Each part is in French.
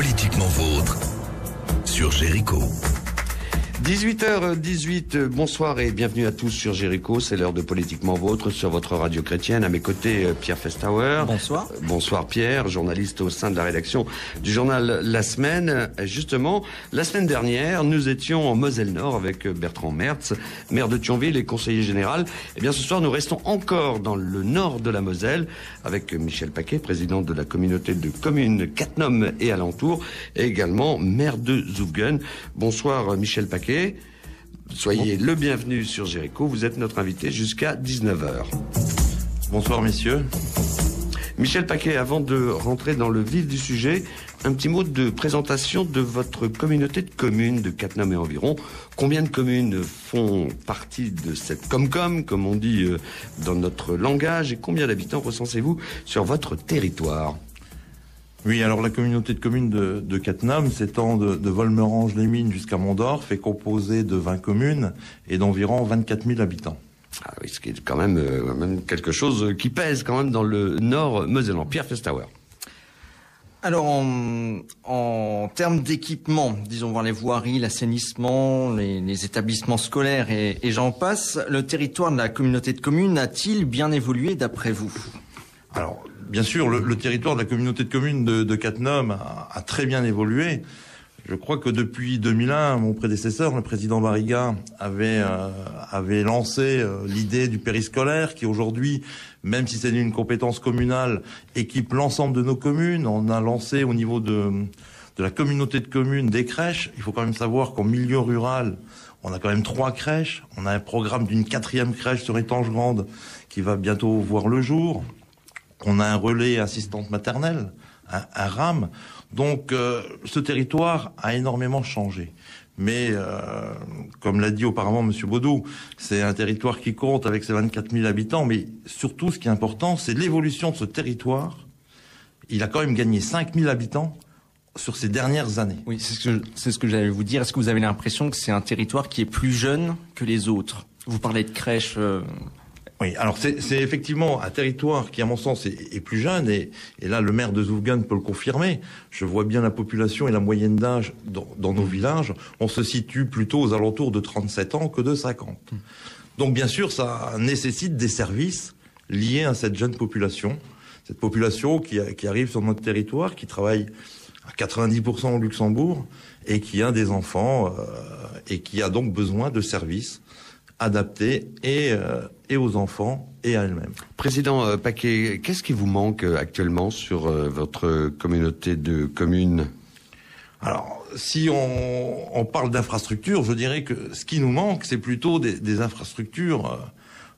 Politiquement vôtre sur Jéricho. 18h18, bonsoir et bienvenue à tous sur Jéricho, c'est l'heure de Politiquement Vôtre sur votre radio chrétienne. À mes côtés, Pierre Festauer. Bonsoir. Bonsoir Pierre, journaliste au sein de la rédaction du journal La Semaine. Justement, la semaine dernière, nous étions en Moselle-Nord avec Bertrand Mertz, maire de Thionville et conseiller général. Eh bien, ce soir, nous restons encore dans le nord de la Moselle avec Michel Paquet, président de la communauté de communes Cattenom et alentours, et également maire de Zoufgen. Bonsoir Michel Paquet. Soyez le bienvenu sur Jéricho, vous êtes notre invité jusqu'à 19h. Bonsoir messieurs. Michel Paquet, avant de rentrer dans le vif du sujet, un petit mot de présentation de votre communauté de communes de Cattenom et environ. Combien de communes font partie de cette Comcom, comme on dit dans notre langage, et combien d'habitants recensez-vous sur votre territoire ? Oui, alors la communauté de communes de Cattenom s'étend de Volmerange-les-Mines jusqu'à Mondorf, est composée de 20 communes et d'environ 24 000 habitants. Ah oui, ce qui est quand même quelque chose qui pèse quand même dans le nord mosellan. Pierre Festauer. Alors, en termes d'équipement, disons voir les voiries, l'assainissement, les établissements scolaires et j'en passe, le territoire de la communauté de communes a-t-il bien évolué d'après vous ? Alors, bien sûr, le territoire de la communauté de communes de Cattenom a très bien évolué. Je crois que depuis 2001, mon prédécesseur, le président Barriga, avait lancé l'idée du périscolaire qui aujourd'hui, même si c'est une compétence communale, équipe l'ensemble de nos communes. On a lancé au niveau de la communauté de communes des crèches. Il faut quand même savoir qu'en milieu rural, on a quand même 3 crèches. On a un programme d'une 4e crèche sur Étanges-Grande qui va bientôt voir le jour. On a un relais assistante maternelle, un RAM. Donc, ce territoire a énormément changé. Mais, comme l'a dit auparavant Monsieur Baudou, c'est un territoire qui compte avec ses 24 000 habitants. Mais surtout, ce qui est important, c'est l'évolution de ce territoire. Il a quand même gagné 5 000 habitants sur ces dernières années. Oui, c'est ce que j'allais vous dire. Est-ce que vous avez l'impression que c'est un territoire qui est plus jeune que les autres ? Vous parlez de crèches... Oui, alors c'est effectivement un territoire qui, à mon sens, est plus jeune, et là, le maire de Zoufgen peut le confirmer. Je vois bien la population et la moyenne d'âge dans nos villages. On se situe plutôt aux alentours de 37 ans que de 50. Donc, bien sûr, ça nécessite des services liés à cette jeune population. Cette population qui arrive sur notre territoire, qui travaille à 90% au Luxembourg, et qui a des enfants, et qui a donc besoin de services adaptée et aux enfants et à elle-même. Président Paquet, qu'est-ce qui vous manque actuellement sur votre communauté de communes ? Alors, si on parle d'infrastructures, je dirais que ce qui nous manque, c'est plutôt des infrastructures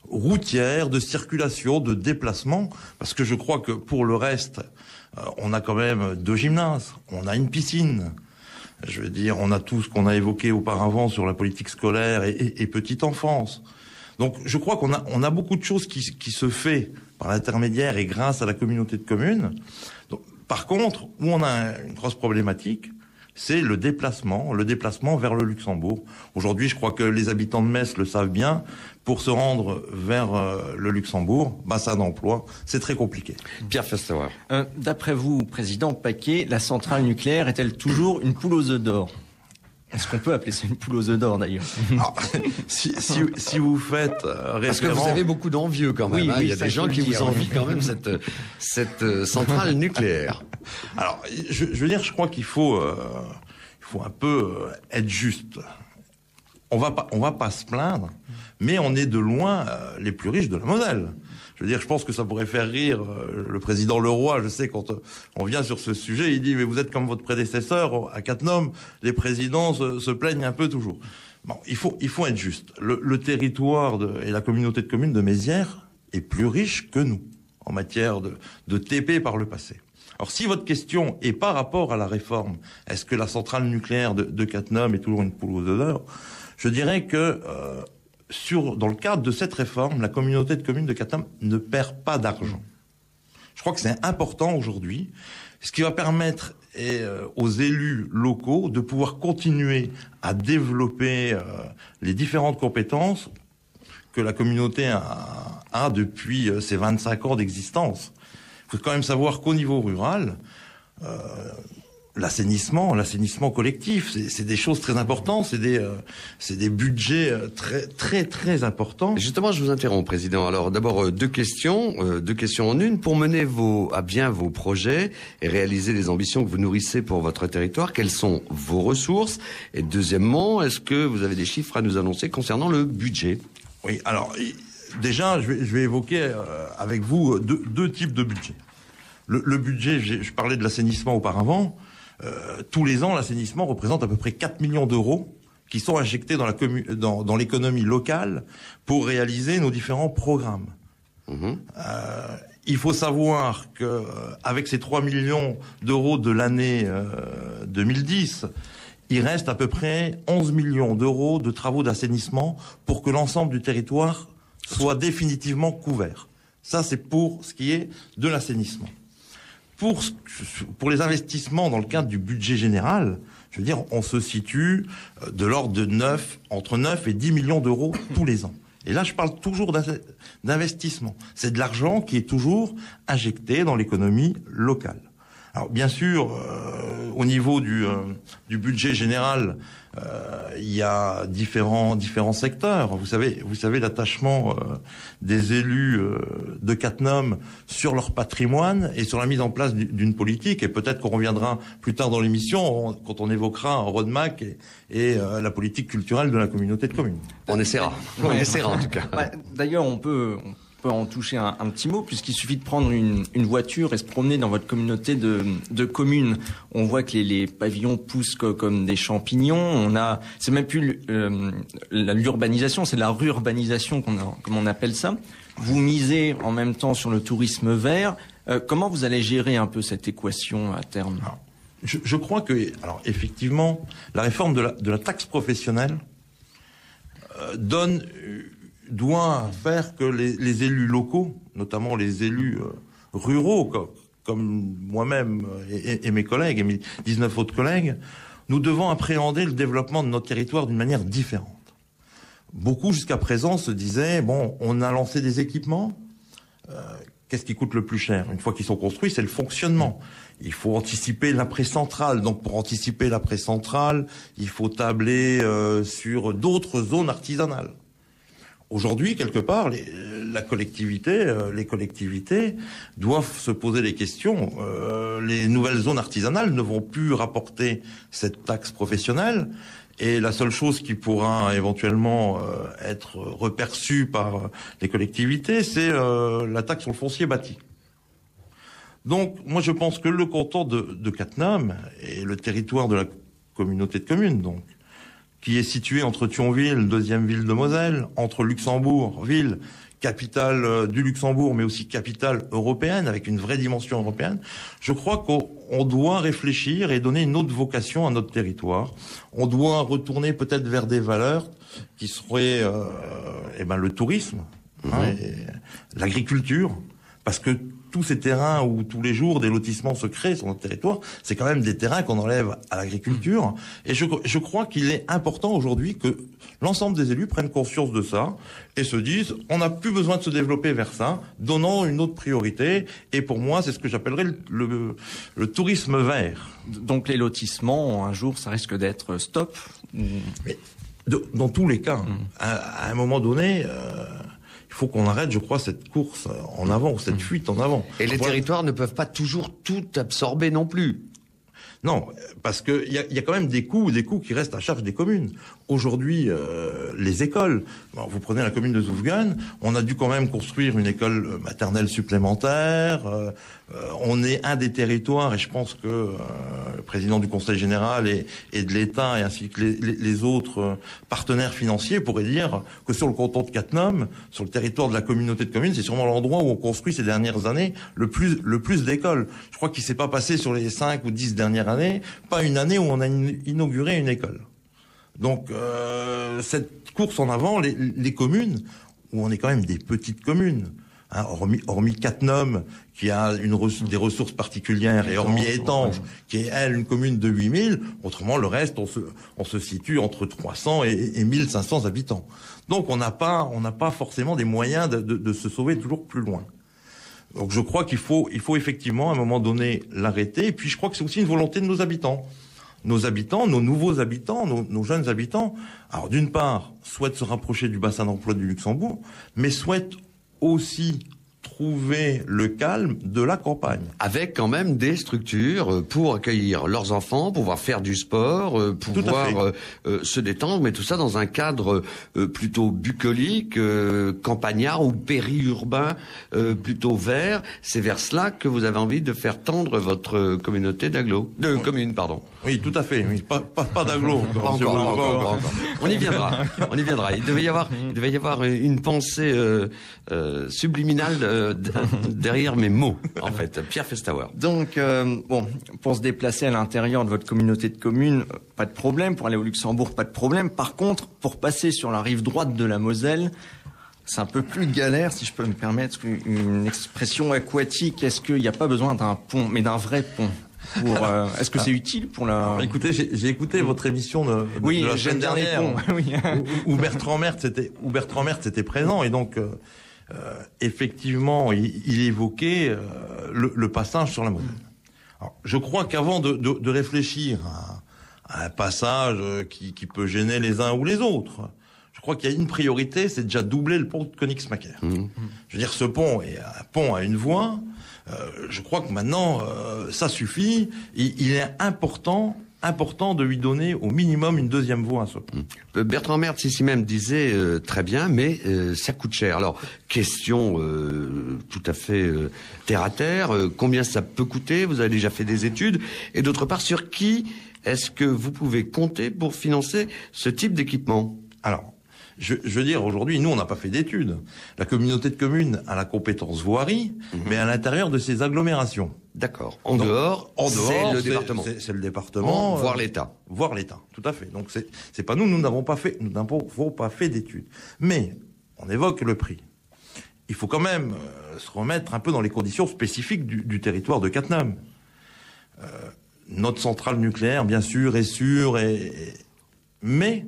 routières, de circulation, de déplacement, parce que je crois que pour le reste, on a quand même 2 gymnases, on a une piscine. Je veux dire, on a tout ce qu'on a évoqué auparavant sur la politique scolaire et petite enfance. Donc, je crois qu'on a beaucoup de choses qui se fait par l'intermédiaire et grâce à la communauté de communes. Donc, par contre, où on a une grosse problématique, c'est le déplacement vers le Luxembourg. Aujourd'hui, je crois que les habitants de Metz le savent bien. Pour se rendre vers le Luxembourg, bassin d'emploi, c'est très compliqué. Pierre Festauer. D'après vous, président Paquet, la centrale nucléaire est-elle toujours une poule aux œufs d'or ? Est-ce qu'on peut appeler ça une poule aux œufs d'or, d'ailleurs ? Alors, si vous faites référence... Parce que vous avez beaucoup d'envieux quand même. Oui, il y a des gens qui vous envient quand même cette centrale nucléaire. Alors, je veux dire, je crois qu'il faut un peu être juste. On va pas se plaindre, mais on est de loin les plus riches de la Moselle. Je veux dire, je pense que ça pourrait faire rire le président Leroy. Je sais, quand on vient sur ce sujet, il dit « Mais vous êtes comme votre prédécesseur à Cattenom, les présidents se plaignent un peu toujours. » Bon, il faut être juste. Le territoire et la communauté de communes de Mézières est plus riche que nous en matière de TP par le passé. Alors, si votre question est par rapport à la réforme, est-ce que la centrale nucléaire de Cattenom est toujours une poule aux œufs d'or ? Je dirais que dans le cadre de cette réforme, la communauté de communes de Cattenom ne perd pas d'argent. Je crois que c'est important aujourd'hui, ce qui va permettre aux élus locaux de pouvoir continuer à développer les différentes compétences que la communauté a depuis ses 25 ans d'existence. Il faut quand même savoir qu'au niveau rural, l'assainissement collectif, c'est des choses très importantes, c'est des budgets très importants. Justement, je vous interromps, Président. Alors, d'abord, deux questions en une. Pour mener à bien vos projets et réaliser les ambitions que vous nourrissez pour votre territoire, quelles sont vos ressources? Et deuxièmement, est-ce que vous avez des chiffres à nous annoncer concernant le budget? Oui, alors, déjà, je vais évoquer avec vous deux types de budgets. Le budget, je parlais de l'assainissement auparavant. Tous les ans, l'assainissement représente à peu près 4 millions d'euros qui sont injectés dans l'économie locale pour réaliser nos différents programmes. Il faut savoir que avec ces 3 millions d'euros de l'année 2010, il reste à peu près 11 millions d'euros de travaux d'assainissement pour que l'ensemble du territoire soit définitivement couvert. Ça, c'est pour ce qui est de l'assainissement. Pour les investissements dans le cadre du budget général, je veux dire, on se situe de l'ordre de entre 9 et 10 millions d'euros tous les ans. Et là, je parle toujours d'investissement. C'est de l'argent qui est toujours injecté dans l'économie locale. Alors, bien sûr, au niveau du budget général, il y a différents secteurs. Vous savez l'attachement des élus de Cattenom sur leur patrimoine et sur la mise en place d'une politique. Et peut-être qu'on reviendra plus tard dans l'émission quand on évoquera Rodemack et la politique culturelle de la communauté de communes. On essaiera en tout cas. D'ailleurs, on peut en toucher un petit mot, puisqu'il suffit de prendre une voiture et se promener dans votre communauté de communes. On voit que les pavillons poussent comme des champignons. C'est même plus l'urbanisation, c'est la rurbanisation comme on appelle ça. Vous misez en même temps sur le tourisme vert. Comment vous allez gérer un peu cette équation à terme? Je crois que, effectivement, la réforme de la taxe professionnelle doit faire que les élus locaux, notamment les élus ruraux, comme moi-même et mes collègues, et mes 19 autres collègues, nous devons appréhender le développement de notre territoire d'une manière différente. Beaucoup, jusqu'à présent, se disaient, on a lancé des équipements, qu'est-ce qui coûte le plus cher? Une fois qu'ils sont construits, c'est le fonctionnement. Il faut anticiper l'après-centrale. Donc, pour anticiper l'après-centrale, il faut tabler sur d'autres zones artisanales. Aujourd'hui, quelque part, les collectivités doivent se poser des questions. Les nouvelles zones artisanales ne vont plus rapporter cette taxe professionnelle, et la seule chose qui pourra éventuellement être reperçue par les collectivités, c'est la taxe sur le foncier bâti. Donc, moi, je pense que le canton de Cattenom et le territoire de la communauté de communes, donc, qui est situé entre Thionville, deuxième ville de Moselle, entre Luxembourg, ville, capitale du Luxembourg, mais aussi capitale européenne, avec une vraie dimension européenne, je crois qu'on doit réfléchir et donner une autre vocation à notre territoire. On doit retourner peut-être vers des valeurs qui seraient le tourisme, l'agriculture, parce que tous ces terrains où tous les jours des lotissements se créent sur notre territoire, c'est quand même des terrains qu'on enlève à l'agriculture. Et je crois qu'il est important aujourd'hui que l'ensemble des élus prennent conscience de ça et se disent, on n'a plus besoin de se développer vers ça, donnons une autre priorité. Et pour moi, c'est ce que j'appellerais le tourisme vert. Donc les lotissements, un jour, ça risque d'être stop? Mais dans tous les cas, à un moment donné... il faut qu'on arrête, je crois, cette course en avant, cette fuite en avant. Et les territoires ne peuvent pas toujours tout absorber non plus. Non, parce que il y a quand même des coûts qui restent à charge des communes. Aujourd'hui, les écoles, vous prenez la commune de Zoufgane, on a dû quand même construire une école maternelle supplémentaire. On est un des territoires, et je pense que le président du Conseil général et de l'État, et ainsi que les autres partenaires financiers pourraient dire que sur le canton de Cattenom, sur le territoire de la communauté de communes, c'est sûrement l'endroit où on construit ces dernières années le plus d'écoles. Je crois qu'il s'est pas passé sur les 5 ou 10 dernières années, pas une année où on a inauguré une école. Donc cette course en avant, les communes, où on est quand même des petites communes, hein, hormis Cattenom, qui a des ressources particulières, et hormis Étanges, qui est, elle, une commune de 8000, autrement le reste, on se situe entre 300 et 1500 habitants. Donc on n'a pas forcément des moyens de se sauver toujours plus loin. Donc je crois qu'il faut effectivement à un moment donné l'arrêter. Et puis je crois que c'est aussi une volonté de nos habitants. Nos habitants, nos nouveaux habitants, nos jeunes habitants, alors d'une part, souhaitent se rapprocher du bassin d'emploi du Luxembourg, mais souhaitent aussi trouver le calme de la campagne. Avec quand même des structures pour accueillir leurs enfants, pouvoir faire du sport, pouvoir se détendre, mais tout ça dans un cadre plutôt bucolique, campagnard ou périurbain, plutôt vert. C'est vers cela que vous avez envie de faire tendre votre communauté communes, pardon. Oui, tout à fait. Oui, pas d'agglo. Encore. On y viendra. Il devait y avoir une pensée subliminale derrière mes mots, en fait. Pierre Festauer. Donc, pour se déplacer à l'intérieur de votre communauté de communes, pas de problème. Pour aller au Luxembourg, pas de problème. Par contre, pour passer sur la rive droite de la Moselle, c'est un peu plus galère, si je peux me permettre une expression aquatique. Est-ce qu'il n'y a pas besoin d'un pont, mais d'un vrai pont? Est-ce que c'est utile pour la... Alors, écoutez, j'ai écouté votre émission de la semaine dernière où Bertrand Mertz était présent, et donc effectivement il évoquait le passage sur la Moselle. Alors, je crois qu'avant de réfléchir à un passage qui peut gêner les uns ou les autres, je crois qu'il y a une priorité, c'est déjà doubler le pont de Königsmacker. Je veux dire, ce pont est un pont à une voie. Je crois que maintenant, ça suffit. Il est important de lui donner au minimum une deuxième voie à ce pont. Bertrand Mertz ici même disait très bien, mais ça coûte cher. Alors, question tout à fait terre à terre, combien ça peut coûter? Vous avez déjà fait des études. Et d'autre part, sur qui est-ce que vous pouvez compter pour financer ce type d'équipement? Alors, je veux dire, aujourd'hui, nous, on n'a pas fait d'études. La communauté de communes a la compétence voirie, mais à l'intérieur de ces agglomérations. D'accord. En dehors, c'est le département. C'est le département. Voire l'État. Voire l'État, tout à fait. Donc c'est pas nous n'avons pas fait d'études. Mais, on évoque le prix. Il faut quand même se remettre un peu dans les conditions spécifiques du territoire de Cattenom. Notre centrale nucléaire, bien sûr, est sûre, mais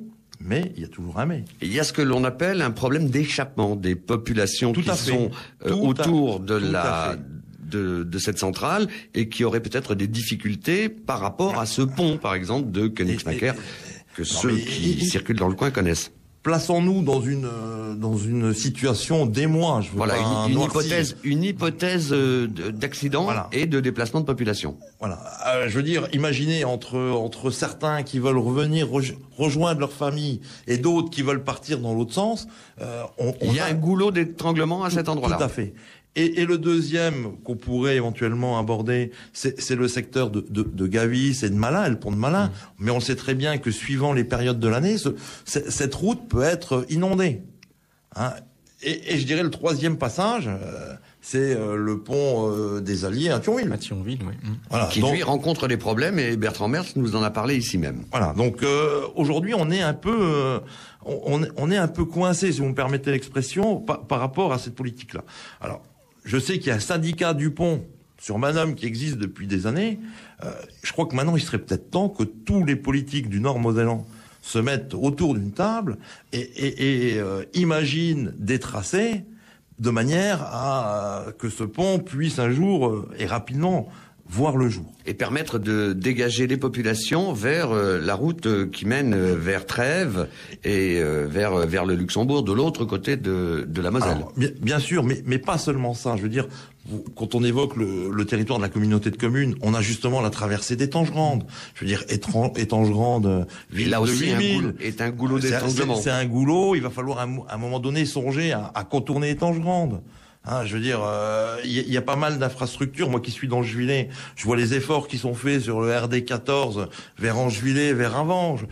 il y a toujours un mais. Il y a ce que l'on appelle un problème d'échappement des populations qui sont autour de cette centrale et qui auraient peut-être des difficultés par rapport à ce pont, par exemple, de Königsmacker, que ceux qui circulent dans le coin connaissent. Plaçons-nous dans une situation d'émoi. Voilà, une hypothèse d'accident et de déplacement de population. Voilà, je veux dire, imaginez entre certains qui veulent revenir rejoindre leur famille et d'autres qui veulent partir dans l'autre sens. Il y a un goulot d'étranglement à cet endroit-là. Tout à fait. Et le deuxième qu'on pourrait éventuellement aborder, c'est le secteur de Gavis et de Malin, le pont de Malin. Mais on sait très bien que suivant les périodes de l'année, cette route peut être inondée. Hein. Et je dirais le troisième passage, c'est le pont des Alliés à Thionville. À Thionville, oui. Voilà, qui lui rencontre des problèmes, et Bertrand Mertz nous en a parlé ici même. Voilà, donc aujourd'hui on est un peu on est un peu coincé, si vous me permettez l'expression, par rapport à cette politique-là. Alors, je sais qu'il y a un syndicat du pont sur Manom qui existe depuis des années. Je crois que maintenant, il serait peut-être temps que tous les politiques du Nord mosellan se mettent autour d'une table et imaginent des tracés de manière à que ce pont puisse un jour et rapidement voir le jour. Et permettre de dégager les populations vers la route qui mène vers Trèves et vers le Luxembourg, de l'autre côté de la Moselle. Alors, bien sûr, mais pas seulement ça. Je veux dire, quand on évoque le territoire de la communauté de communes, on a justement la traversée d'Étangerande. Je veux dire, Étangerande, ville là de aussi 8000. est un goulot d'étranglement. C'est un goulot. Il va falloir à un moment donné songer à contourner Étangerande. Hein, je veux dire, y a pas mal d'infrastructures. Moi qui suis dans le Juillet, je vois les efforts qui sont faits sur le RD 14 vers Angevillet, vers Avange.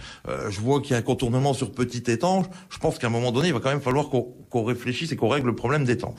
Je vois qu'il y a un contournement sur Petit Étange. Je pense qu'à un moment donné, il va quand même falloir qu'on réfléchisse et qu'on règle le problème d'Étange.